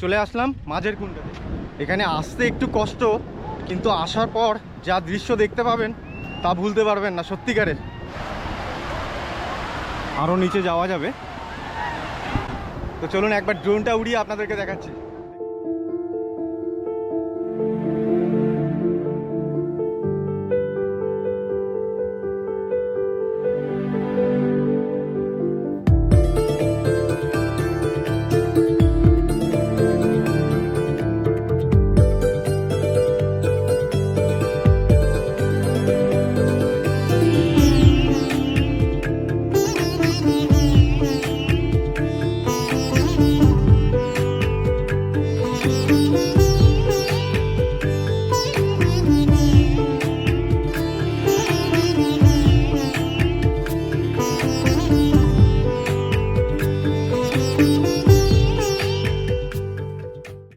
চলে আসলাম মাঝের কুণ্ডাতে। এখানে আসতে একটু কষ্ট, কিন্তু আসার পর যা দৃশ্য দেখতে পাবেন তা ভুলতে পারবেন না সত্যিকারের। আরও নিচে যাওয়া যাবে, তো চলুন একবার ড্রোনটা উড়িয়ে আপনাদেরকে দেখাচ্ছি।